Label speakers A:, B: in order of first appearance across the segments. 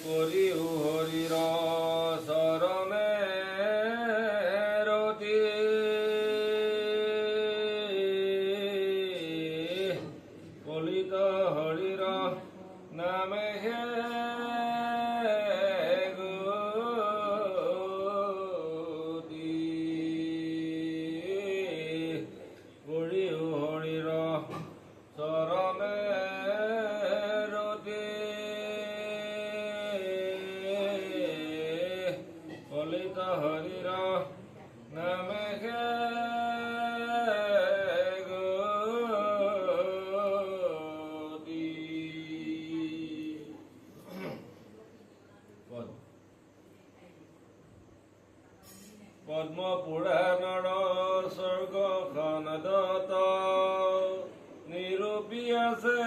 A: কৰি হৰিৰ চৰণে ৰতি কলিত হৰিৰ নামেহে গতি কৰি হৰিৰ চৰণে হৰিৰ নামে গতি পদ্ম পুৰাণৰ স্বৰ্গখন দত নিৰূপী আছে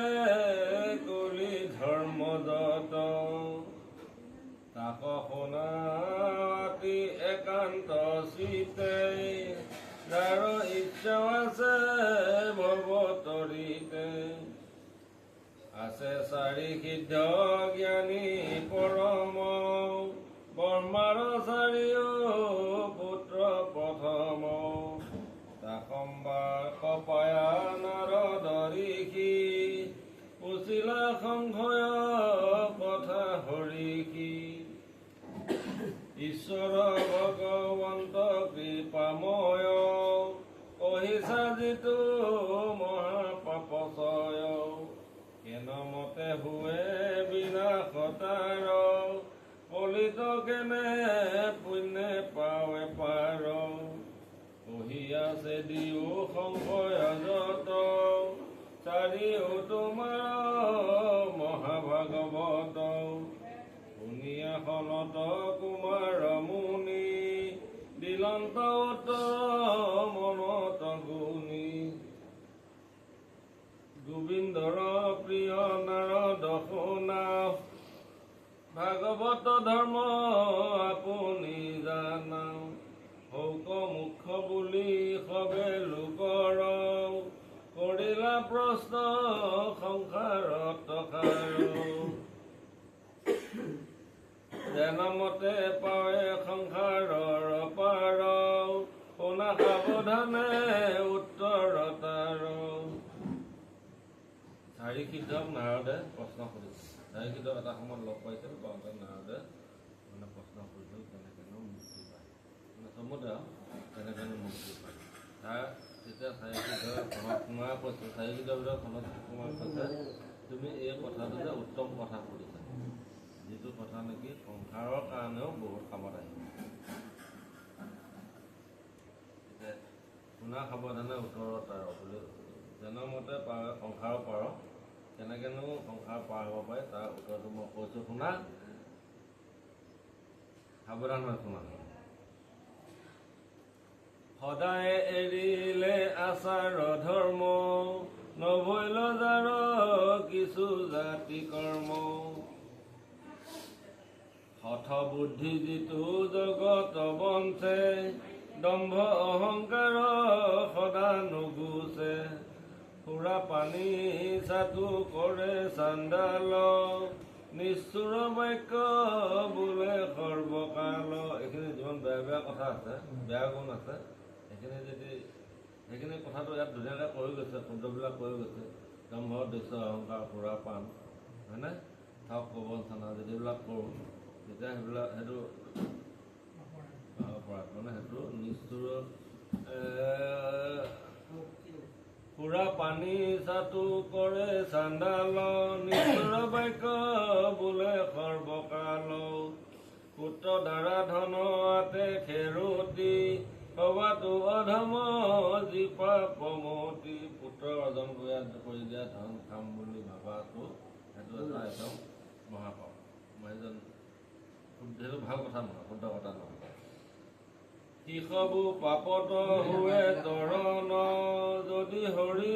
A: কলি ধৰ্ম যত তাক শুনা একান্ত চিতে যাৰ ইচ্ছা আছে ভৱতৰিতে আছে চাৰি সিদ্ধ জ্ঞানী পৰম ব্ৰহ্মাৰ চাৰিও পুত্ৰ প্ৰথম তাকম্বাৰ কপায়া নাৰদ ঋষি পুছিলা সংশয় কথা হৰিষি ঈশ্বৰ ভগৱন্ত কৃপাময় অহিষা যিটো মহাপাপচয় কেন মতে হুৱে বিনাশতাৰ পলিত কেনে পুণ্যে পাৱে পাৰ পঢ়ি আছে দিও সংশয় যত চাৰিও তোমাৰ মহাভাগৱত শুনিয়াখনত কুমাৰ মুনি দিলন্ত মনত গুণী গোবিন্দৰ প্ৰিয় নাৰদ শুনা ভাগৱত ধৰ্ম আপুনি জানা শৌক মুখ্য বুলি সবে লোকৰ কৰিলা প্ৰশ্ন সংসাৰত সাৰ জনমতে পাৱে সংসাৰৰ পাৰ শুনা সাৱধানে উত্তৰ তাৰ চাৰি সিদ্ধক নাৰদে প্ৰশ্ন কৰিছিল চাৰি সিদ্ধক এটা সময়ত লগ পাইছিল পাওঁতে নাৰদে মানে প্ৰশ্ন কৰিছিল কেনেকেনো মুক্তি পায় মানে চমুতে কেনেকেনো মুক্তি পায় তাৰ তেতিয়া চাৰি সিদ্ধৰ খনত কুমাৰ কৈছে চাৰি সিদ্ধৰ ভিতৰত খনত কুমাৰ কৈছে তুমি এই কথাটো যে উত্তম কথা কৰিছা যিটো কথা নেকি সংসাৰৰ কাৰণেও বহুত কামত আহিব শুনা সাৱধানে উত্তৰত তাৰ বুলি জনমতে পাৰ সংসাৰৰ পাৰ কেনেকেনো সংসাৰ পাৰ হ'ব পাৰে তাৰ উত্তৰটো মই কৈছোঁ শুনা সাৱধান হৈ শুনা সদায় এৰিলে আচাৰ ধৰ্ম নভৈল যাৰ কিছু জাতি কৰ্ম হঠ বুদ্ধি যিটো জগত বঞ্চে দম্ভ অহংকাৰ সদা নুগুচে সুৰা পানী চাটু কৰে চাণ্ডাল নিষ্ঠুৰ বাক্য বোলে সৰ্বকাল এইখিনি যিমান বেয়া বেয়া কথা আছে বেয়া গুণ আছে সেইখিনি কথাটো ইয়াত ধুনীয়াকৈ কৈ গৈছে শব্দবিলাক কৈ গৈছে দম্ভ দস্য অহংকাৰ সুৰা পান হয়নে ঠগ প্ৰবঞ্চনা যিবিলাক কৰোঁ তেতিয়া সেইটো পৰা পুৰা পানী চাটো কৰে চাণ্ডাল নিষ্ঠুৰ বাক্য বোলে সৰ্বকাল পুত্ৰ দ্বাৰা ধন আতে খেৰুতি কবাতো অধম জীপা প্ৰমতি পুত্ৰ অৰ্জন কৰি দিয়া ধন খাম বুলি ভাবাটো সেইটো এটা একদম মহাপাপ মই এজন সেইটো ভাল কথা নহয় শুদ্ধ কথা নহয় কিশবু পাপত হুৱে তৰণ যদি হৰি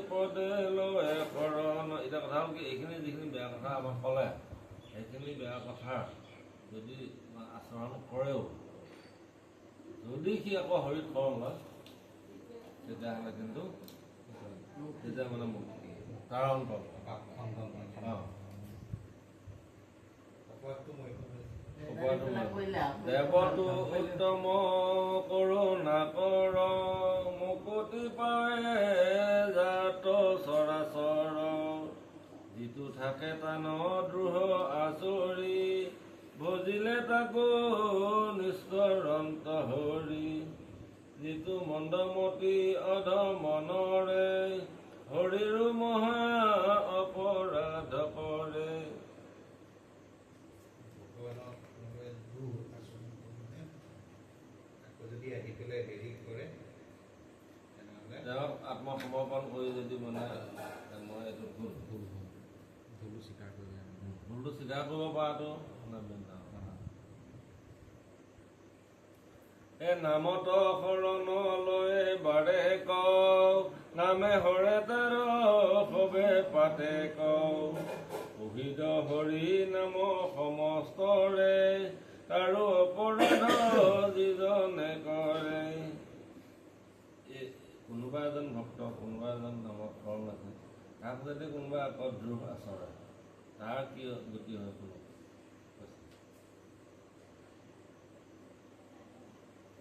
A: পদে লয় শৰণ এতিয়া কথা হ'ল কি এইখিনি যিখিনি বেয়া কথা আমাক ক'লে সেইখিনি বেয়া কথা যদি আচৰণ কৰেও যদি সি আকৌ হৰিত শৰণ লয় তেতিয়াহ'লে কিন্তু তেতিয়া মানে মুক্তি কাৰণ পাব দেৱতো উত্তম কৰোণা কৰ মুকুতি পায় জাত চৰাচৰ যিটো থাকে তান দ্ৰোহ আচৰি ভজিলে তাকো নিষ্কৰন্ত হৰি যিটো মন্দমতি অধমনৰে হৰিৰো মহা অপৰাধ কৰে তেওঁক আত্মসমৰ্পণ কৰি যদি মানে মই এইটো ভুলটো স্বীকাৰ কৰিব পৰাটো নামত শৰণ লয় বাৰে কওঁ নামে হৰে তাৰ সবে পাতে কওঁ অভিদ হৰি নাম সমস্তৰে তাৰো অপৰাধ যিজনে কৰে কোনোবা এজন ভক্ত কোনোবা এজন নামত শৰণ আছে তাক যদি কোনোবা আকৌ দ্ৰোহ আচৰে তাৰ কি গতি হয় কোনো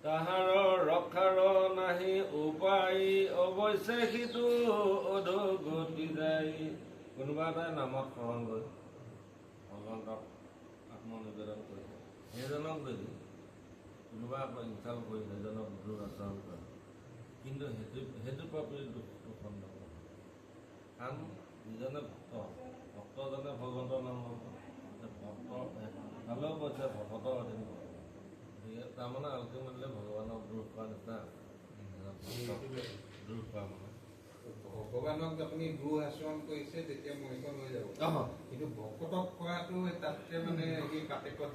A: তাহাৰ ৰক্ষাৰ নাহি উপায় অৱশ্যে সিটো অধোগতি যায় কোনোবা এটাই নামত শৰণ লৈ ভগৱন্তক আত্মনিবেদন কৰিছে সেইজনক যদি কোনোবা আকৌ ইনচাল কৰি সেইজনক দ্ৰোহ আচৰণ কৰে কিন্তু সেইটো প্ৰতি দুখটো সন্দেহ কাৰণ যিজনে ভক্তজনে ভগৱন্তৰ নাম ভক্ত ভালেও কৈছে ভকতৰ অধীন তাৰমানে আল্টিমেটলি ভগৱানক দ্ৰোহ কৰা নিচিনা দ্ৰোহ কৰা মানে
B: ভগৱানক আপুনি দ্ৰোহ আচৰণ কৰিছে তেতিয়া মৰিখন হৈ যাব কিন্তু ভকতক কৰাটো তাতকে মানে এই পাতেকত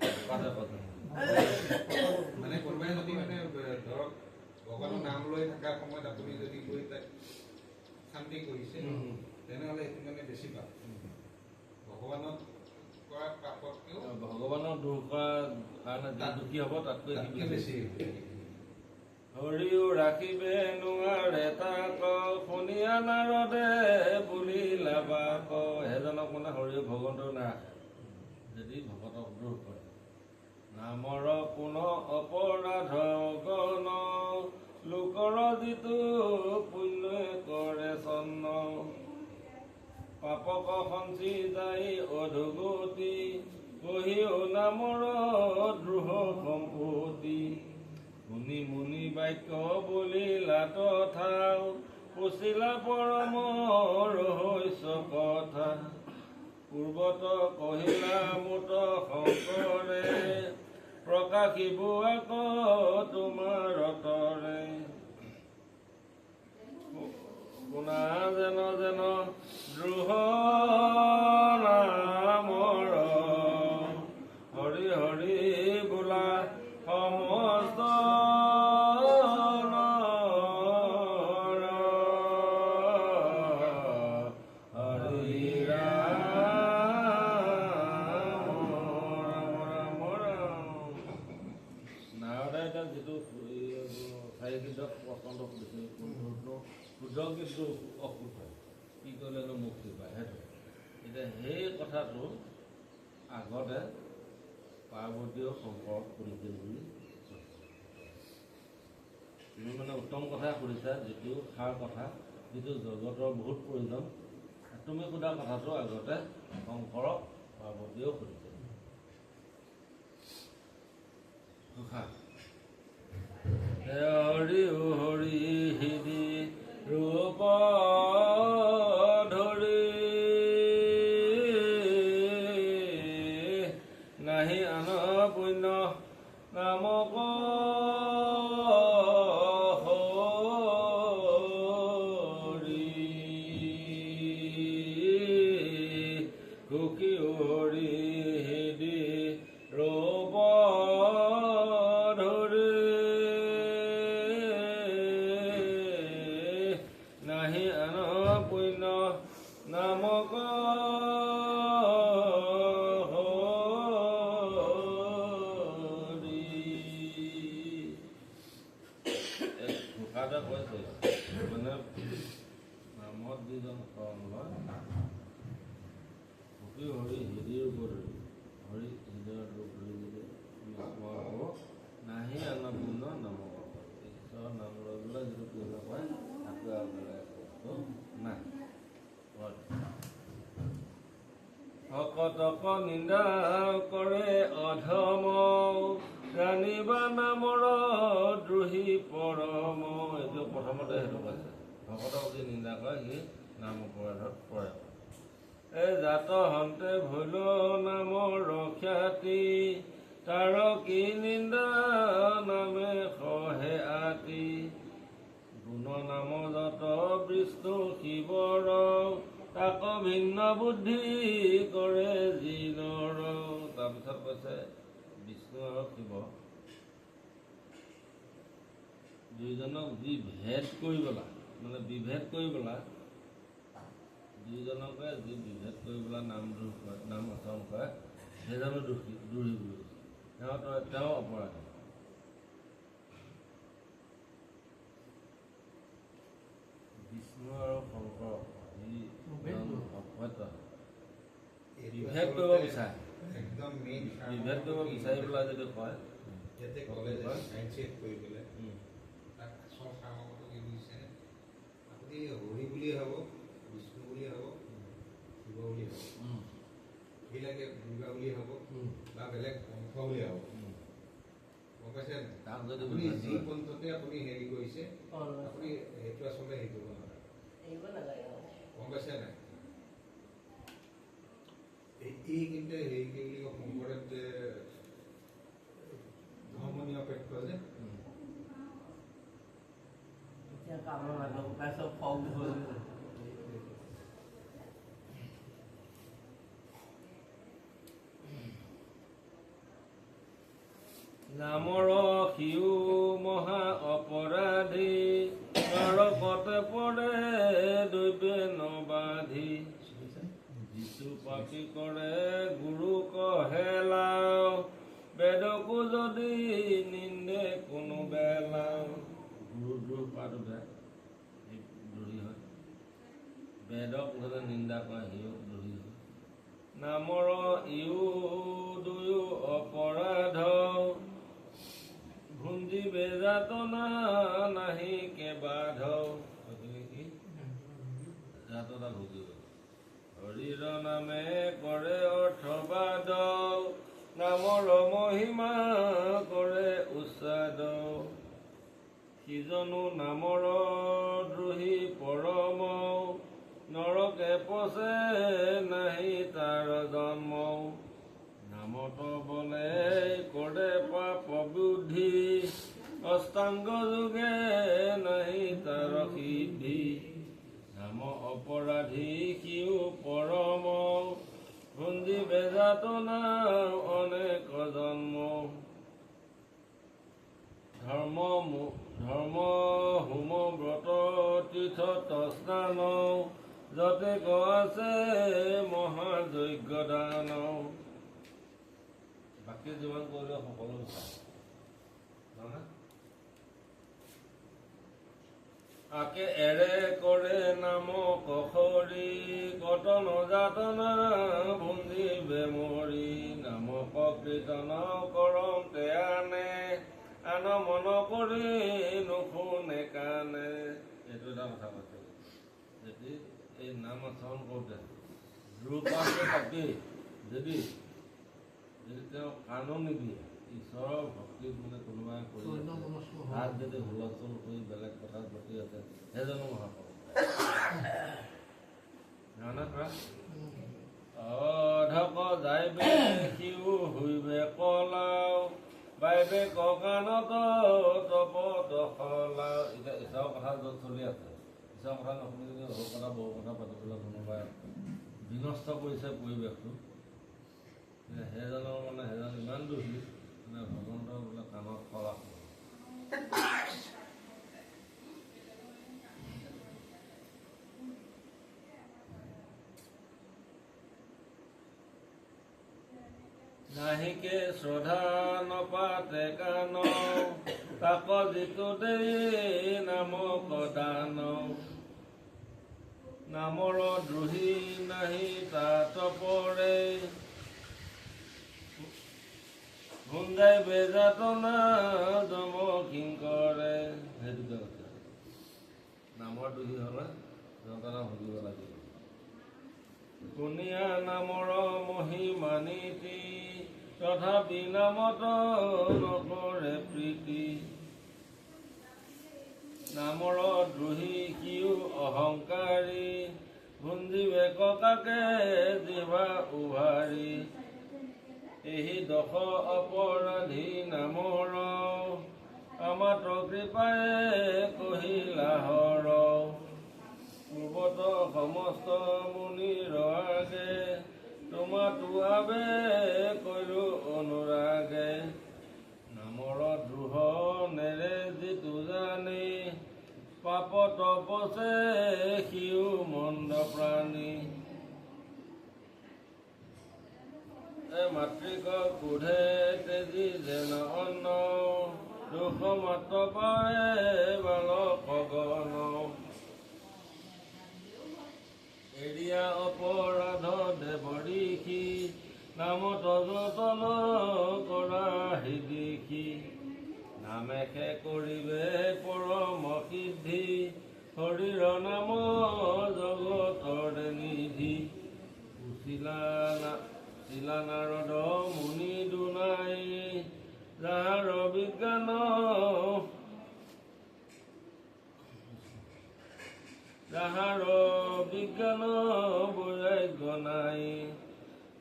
B: মানে কোনোবাই যদি মানে ধৰক ভগৱানৰ নাম লৈ থকাৰ সময়ত আপুনি যদি গৈ তাক শান্তি কৰিছে তেনেহ'লে সেইটো মানে বেছি পাপ ভগৱানক কৰা পাপতকেও
A: ভগৱানৰ দোষ কৰা কাৰণে দুখী হ'ব তাতকৈ
B: বেছি
A: হৰিও ৰাখিবে নোৱাৰে তাক শুনিয়া নাৰদে বুলিলা বাক সেইজনক মানে হৰিও ভগৱন্তৰ নাৰাখে যদি ভকতক দ্ৰোহ কৰে নামৰ পুন অপৰাধ গণ লোকৰ যিটো পুণ্যই কৰে চন্ন পাপক সঞ্চি যাই অধোগতি কহিও নামৰ দ্ৰোহ সম্পত্তি মুনি মুনি বাক্য বলিলা তথাও পুচিলা পৰম ৰহস্য কথা পূৰ্বত কহিলা মুত শংকৰে প্ৰকাশিব আকৌ তোমাৰ তৰে শুনা যেন যেন দ্ৰোহ নামৰ হৰি হৰি বোলা সমস্ত শুদ্ধ কিন্তু অশুদ্ধ কি কৰিলেনো মুক্তি পায় সেইটো এতিয়া সেই কথাটো আগতে পাৰ্বতীয় শংকৰক কৰিছিল বুলি তুমি মানে উত্তম কথাই সুধিছা যিটো সাৰ কথা যিটো জগতৰ বহুত প্ৰয়োজন তুমি সোধা কথাটো আগতে শংকৰক পাৰ্বতীয়েও সুধিছিল হৰি হৃদি ৰূপ ধৰি নাহি আন পুণ্য নামক সুখী হৰি হৃদি ৰূপ ধৰি নাহি আন পুণ্য নামক ঘোষাতে কৈছে মানে নামত যিজন শৰণ লয় সুখী হৰি হৃদিৰ ওপৰত হৰি হৃদয়ৰ ৰূপ ধৰি যদি স্মৰণ হ'ব নাহি আন পুণ্য নামক ঈশ্বৰৰ নাম লৈ পেলাই যিটো পুণ্য পায় তাতকৈ আৰু বেলেগ বস্তু নাই। ভকতক নিন্দা কৰে অধম ৰাণীবা নামৰ দ্ৰোহী পৰম। এইটো প্ৰথমতে সেইটো কৈছে ভকতক যি নিন্দা কৰে সি নাম অপৰাধত পৰে। এই জাত হন্তে ভৈল নামৰ ৰখ্যাতি তাৰ কি নিন্দা নামে সহে আতি। গুণ নাম যত বিষ্ণু শিৱৰ তাক ভিন্ন বুদ্ধি কৰে জিনৰ। তাৰপিছত কৈছে বিষ্ণু আৰু শিৱ দুইজনক যি ভেদ কৰি পেলা মানে বিভেদ কৰি পেলা দুইজনকে যি বিভেদ কৰি পেলাই নাম আচৰণ কৰে সেইজনো দোষী দূৰী বুলি কৈছে। তেওঁ অপৰাধী। বিষ্ণু আৰু শংকৰ যি অসত্য বিভেদ কৰিব বিচাৰে
B: একদম মেইন
A: বিভেদ কৰিব বিচাৰি পেলাই যদি কয়
B: ইয়াতে ক'লে যে চাইড কৰি পেলাই তাক আচল সামগ্ৰী কি বুজিছে আপুনি হৰি বুলিয়ে হ'ব বিষ্ণু বুলিয়ে হ'ব শিৱ বুলিয়ে হ'ব এইবিলাকে দুৰ্গা বুলিয়ে হ'ব বা বেলেগ পন্থ বুলিয়ে হ'ব গম পাইছে
A: তাক যদি
B: আপুনি যি পন্থতে আপুনি হেৰি কৰিছে আপুনি সেইটো আচলতে হেৰি কৰিব নালাগে গম পাইছে নাই। এই কিন্তু হেৰি কি বুলি কয় শংকৰদেৱ যে ধৰ্ম নিৰপেক্ষ যে
A: নামৰ সিও মহা অপৰাধী নৰকতে পৰে দৈবে নবাধি। যিচু পাপী কৰে গুৰু কহেলাও বেদকো যদি নিন্দে কোনো বেলাও। গুৰু দ্ৰোহ কৰাটো বেয়া দ্ৰোহী হয়। বেদক যদি নিন্দা কৰে সিও দ্ৰোহী হয়। নামৰ ইও দুয়ো অপৰাধ ভুঞ্জি বেজাতনা নাহি কেবাধ। যাতনা ভুগিব হৰিৰ নামে কৰে অৰ্থবাদ নামৰ মহিমা কৰে উচ্চাদ। সিজনো নামৰ দ্ৰোহী পৰম নৰকে পচে নাহি তাৰ জন্ম। নামত বলে কৰে পাপ বুদ্ধি অষ্টাংগ যোগে নাহি তাৰ সিদ্ধি। নাম অপৰাধী সিও পৰম ভুঞ্জি বেজাতনা অনেক জন্ম। ধৰ্ম হোম ব্ৰত তীৰ্থ স্নান যতে আছে মহাযজ্ঞ দান। বাকী যিমান কৰিলে সকলো আকে এৰে কৰে নাম কখৰি কটন যাতনা ভুঞ্জি বেমৰি। নামক কীৰ্তন কৰম তে আনে আন মন কৰি নুশুনে কাণে। এইটো এটা কথা কৈছে যদি এই নাম আচৰণ কৰোঁতে ৰূপাকে থাকি যদি তেওঁ কাণো নিদিয়ে ঈশ্বৰৰ ভক্তিত মানে কোনোবাই কৰি হাত যদি হুলস্থুল কৰি বেলেগ কথাত প্ৰতি আছে সেইজনো মহাপুৰুষ অধক যাইবে সিও হৈবে কলাও বাইবে ককানত তপত সলাও। এতিয়া ঈশ্বৰৰ কথা য'ত চলি আছে, ঈশ্বৰৰ কথা নশুনি যদি সৰু কথা বহু কথা পাতিবলৈ কোনোবাই বিনষ্ট কৰিছে পৰিৱেশটো, সেইজনৰ মানে সেইজন ইমান দোষী মানে ভগৱন্তৰ বোলে কাণত খলা নাহিকে শ্ৰদ্ধা নপাতে কান তাক যিটো দেৰি নামক দান নামৰ দ্ৰোহী নাহি তাত পৰে ভুঞ্জাই বেজাতনা জম কিংকৰে। সেইটোকে কৈছে নামৰ দ্ৰোহী হ'লে যন্ত্ৰণা ভুগিব লাগিব। কুনিয়া নামৰ মহিমা নীতি তথাপি নামত নকৰে প্ৰীতি নামৰ দ্ৰোহী সিও অহংকাৰী ভুঞ্জিবে ককাকে জিভা উভাৰি এই দশ অপৰাধী নামৰ আমাত কৃপায়ে কহিলা হৰ পূৰ্বত সমস্ত মুনিৰ আগে তোমাতো আবে কৈলো অনুৰাগে নামৰ দ্ৰোহ নেৰে যিটো জানি পাপত পচে সিও মন্দ প্ৰাণী মাতৃক কোধে তেজি যেন অন্ন দুখ মাত্ৰ পায়ে বালক গণ এৰিয়া অপৰাধ দেৱৰিষি নামত যতন কৰা হৃদিষি নামেশে কৰিবে পৰম সিদ্ধি শৰীৰ নাম জগতৰ নিধি শিলা নাৰদ মুনি দুনাই যাহাৰ বিজ্ঞান বৈৰাগ্য নাই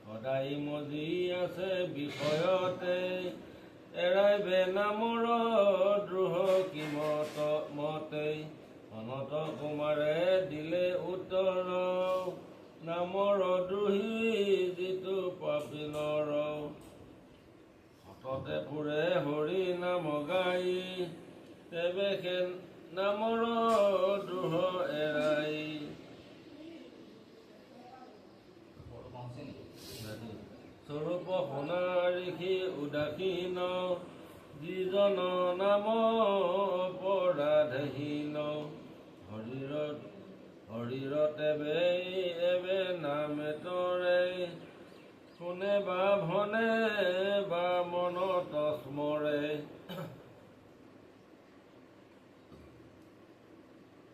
A: সদায় মজি আছে বিষয়তে এৰাইবে নামৰ দ্ৰোহ কিমত মতে অনত কুমাৰে দিলে উত্তৰ নামৰ দ্ৰোহী যিটো পাপী নৰ সততে ফুৰে হৰি নাম গাই তেবে সেই নামৰ দ্ৰোহ এৰাই স্বৰূপ শুনা ঋষি উদাসীন যিজন নাম অপৰাধহীন শৰীৰত এবে নামে তৰে শুনে বা ভনে বা মনত স্মৰে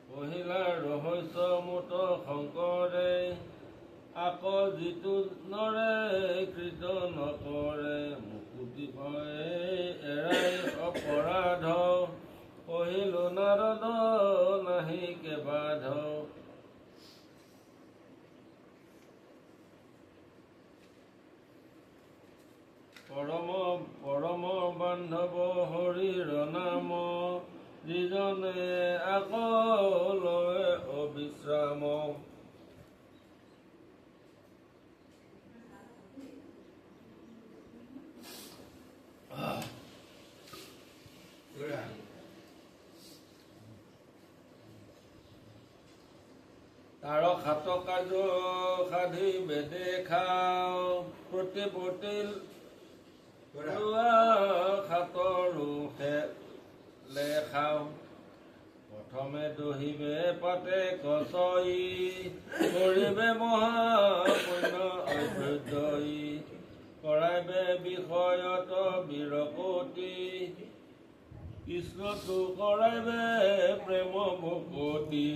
A: পহিলা ৰহস্য মুত শংকৰে আকৌ যিটো নৰে কৃত নকৰে মুকুতি ভয়ে এৰাই অপৰাধ পহিলো নাৰদ নাহিকে বাধ পৰম বান্ধৱ হৰিৰ নাম যিজনে আকৌ লয় অবিশ্ৰাম তাৰ খাত কাৰ্য সাধি বেদে খাও প্ৰতিপতি খাতৰো খাও প্ৰথমে দহিবে পাতে কচই কৰিবে মহাপুণ্য অভ্যুদয়ী কৰাইবে বিষয়ত বীৰকতি কৃষ্ণটো কৰাইবে প্ৰেম ভকতি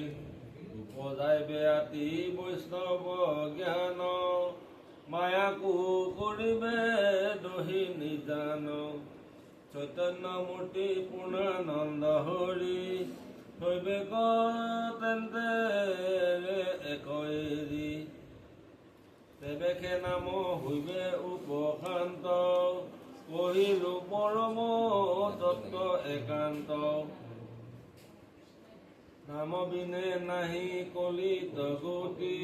A: উপজাইবে আতি বৈষ্ণৱ জ্ঞান মায়াকো কৰিবে দহি নিজান চৈতন্য মূৰ্তি পূৰ্ণানন্দ হৰি হৈবেক তেন্তে একৰি তেবেকে নাম হৈবে উপশান্ত কহিলো পৰম তত্ত্ব একান্ত নাম বিনে নাহি কলিত গতি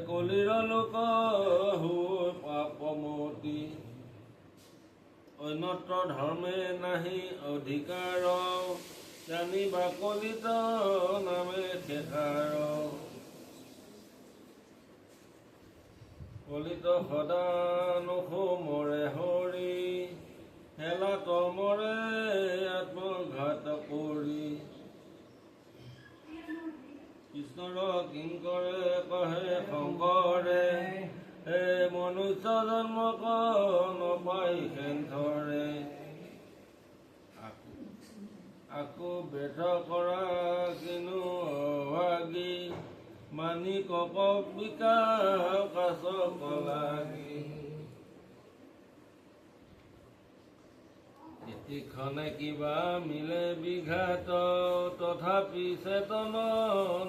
A: কলিৰ লোক হৈ পাপমতি অন্যত্ৰ ধৰ্মে নাহি অধিকাৰ জানিবা কলিত নামে শেষাৰ কলিত সদা নোসোমৰে হৰি হেলাত মৰে আত্মঘাত কৰি কৃষ্ণৰ কিংকৰে কহে শংকৰে হে মনুষ্য জন্ম নপাই সেন্ধৰে আকৌ বেধ কৰা কিনো অভাগী মানি কক বিকাশ কলাগী ইতিখনে কিবা মিলে বিঘাত তথাপি চেতন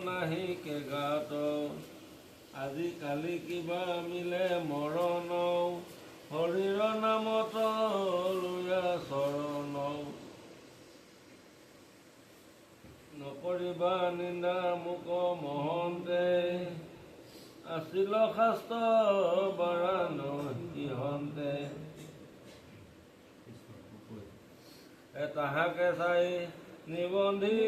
A: নাহি কেঘাত আজিকালি কিবা মিলে মৰণ হৰিৰ নামত লুয়া চৰণ নকৰিবা নিন্দা মোক মহন্তে আছিল শাস্ত্ৰ বাৰাণ সিহন্তে তাহাকে চাই নিবন্ধি